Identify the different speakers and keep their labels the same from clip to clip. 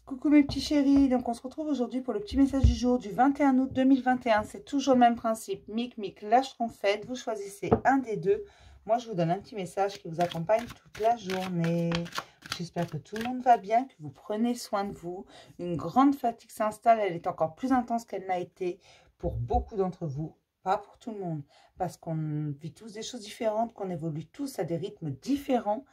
Speaker 1: Coucou mes petits chéris, donc on se retrouve aujourd'hui pour le petit message du jour du 21 août 2021. C'est toujours le même principe, mic, lâche trompette, vous choisissez un des deux. Moi je vous donne un petit message qui vous accompagne toute la journée. J'espère que tout le monde va bien, que vous prenez soin de vous. Une grande fatigue s'installe, elle est encore plus intense qu'elle n'a été pour beaucoup d'entre vous. Pas pour tout le monde, parce qu'on vit tous des choses différentes, qu'on évolue tous à des rythmes différents.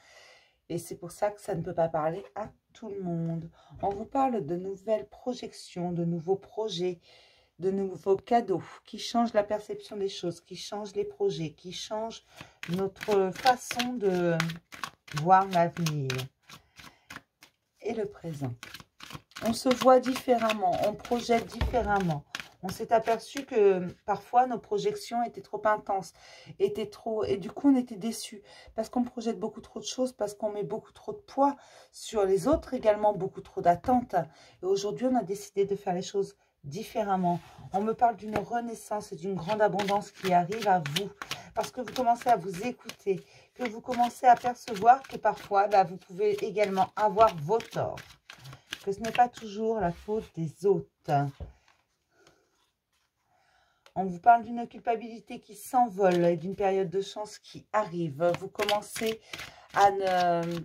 Speaker 1: Et c'est pour ça que ça ne peut pas parler à tout le monde. On vous parle de nouvelles projections, de nouveaux projets, de nouveaux cadeaux qui changent la perception des choses, qui changent les projets, qui changent notre façon de voir l'avenir et le présent. On se voit différemment, on projette différemment. On s'est aperçu que parfois nos projections étaient trop intenses, étaient trop, et du coup on était déçus parce qu'on projette beaucoup trop de choses, parce qu'on met beaucoup trop de poids sur les autres également, beaucoup trop d'attentes. Et aujourd'hui on a décidé de faire les choses différemment. On me parle d'une renaissance et d'une grande abondance qui arrive à vous parce que vous commencez à vous écouter, que vous commencez à percevoir que parfois vous pouvez également avoir vos torts, que ce n'est pas toujours la faute des autres. On vous parle d'une culpabilité qui s'envole et d'une période de chance qui arrive. Vous commencez à ne...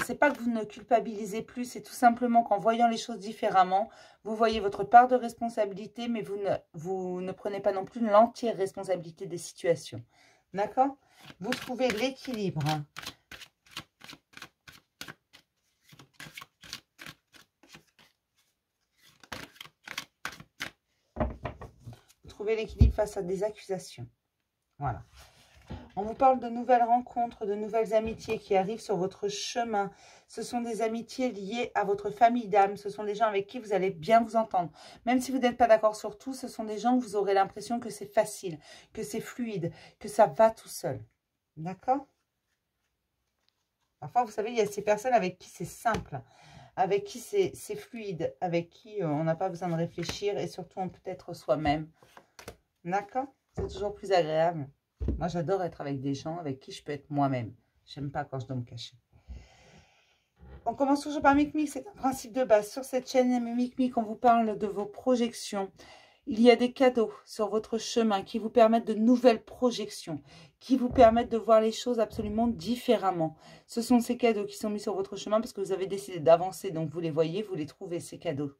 Speaker 1: C'est pas que vous ne culpabilisez plus, c'est tout simplement qu'en voyant les choses différemment, vous voyez votre part de responsabilité, mais vous ne prenez pas non plus l'entière responsabilité des situations. D'accord? Vous trouvez l'équilibre. Trouver l'équilibre face à des accusations. Voilà. On vous parle de nouvelles rencontres, de nouvelles amitiés qui arrivent sur votre chemin. Ce sont des amitiés liées à votre famille d'âme. Ce sont des gens avec qui vous allez bien vous entendre. Même si vous n'êtes pas d'accord sur tout, ce sont des gens où vous aurez l'impression que c'est facile, que c'est fluide, que ça va tout seul. D'accord? Parfois, vous savez, il y a ces personnes avec qui c'est simple, avec qui c'est fluide, avec qui on n'a pas besoin de réfléchir et surtout on peut être soi-même. D'accord? C'est toujours plus agréable. Moi, j'adore être avec des gens avec qui je peux être moi-même. J'aime pas quand je dois me cacher. On commence toujours par Micmic. C'est un principe de base. Sur cette chaîne Micmic, on vous parle de vos projections. Il y a des cadeaux sur votre chemin qui vous permettent de nouvelles projections, qui vous permettent de voir les choses absolument différemment. Ce sont ces cadeaux qui sont mis sur votre chemin parce que vous avez décidé d'avancer. Donc, vous les voyez, vous les trouvez, ces cadeaux.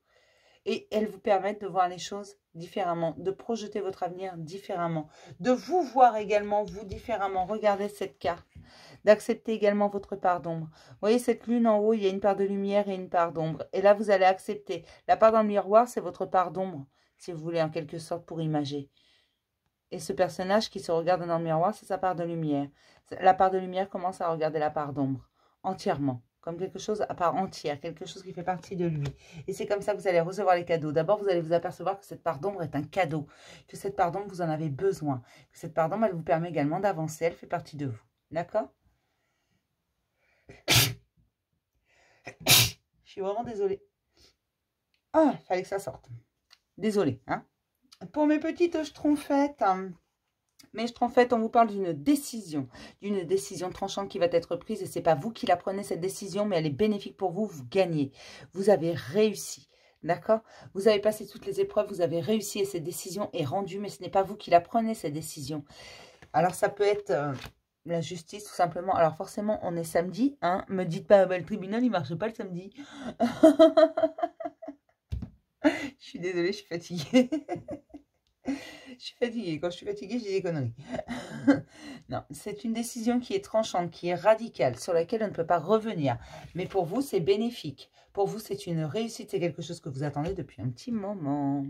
Speaker 1: Et elles vous permettent de voir les choses différemment, de projeter votre avenir différemment, de vous voir également, vous, différemment. Regardez cette carte, d'accepter également votre part d'ombre. Vous voyez cette lune en haut, il y a une part de lumière et une part d'ombre. Et là, vous allez accepter. La part dans le miroir, c'est votre part d'ombre, si vous voulez, en quelque sorte, pour imager. Et ce personnage qui se regarde dans le miroir, c'est sa part de lumière. La part de lumière commence à regarder la part d'ombre, entièrement. Comme quelque chose à part entière, quelque chose qui fait partie de lui. Et c'est comme ça que vous allez recevoir les cadeaux. D'abord, vous allez vous apercevoir que cette part d'ombre est un cadeau, que cette part d'ombre, vous en avez besoin, que cette part d'ombre, elle vous permet également d'avancer, elle fait partie de vous. D'accord? Je suis vraiment désolée. Ah, il fallait que ça sorte. Désolée. Hein? Pour mes petites schtroumpfettes... Mais en fait, on vous parle d'une décision tranchante qui va être prise et c'est pas vous qui la prenez cette décision, mais elle est bénéfique pour vous, vous gagnez. Vous avez réussi, d'accord? Vous avez passé toutes les épreuves, vous avez réussi et cette décision est rendue, mais ce n'est pas vous qui la prenez cette décision. Alors ça peut être la justice tout simplement. Alors forcément, on est samedi, hein? Me dites pas, le tribunal il marche pas le samedi. Je suis désolée, je suis fatiguée. Je suis fatiguée. Quand je suis fatiguée, je dis des conneries. Non, c'est une décision qui est tranchante, qui est radicale, sur laquelle on ne peut pas revenir. Mais pour vous, c'est bénéfique. Pour vous, c'est une réussite. C'est quelque chose que vous attendez depuis un petit moment.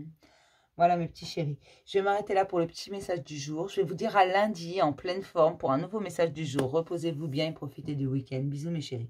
Speaker 1: Voilà, mes petits chéris. Je vais m'arrêter là pour le petit message du jour. Je vais vous dire à lundi, en pleine forme, pour un nouveau message du jour. Reposez-vous bien et profitez du week-end. Bisous, mes chéris.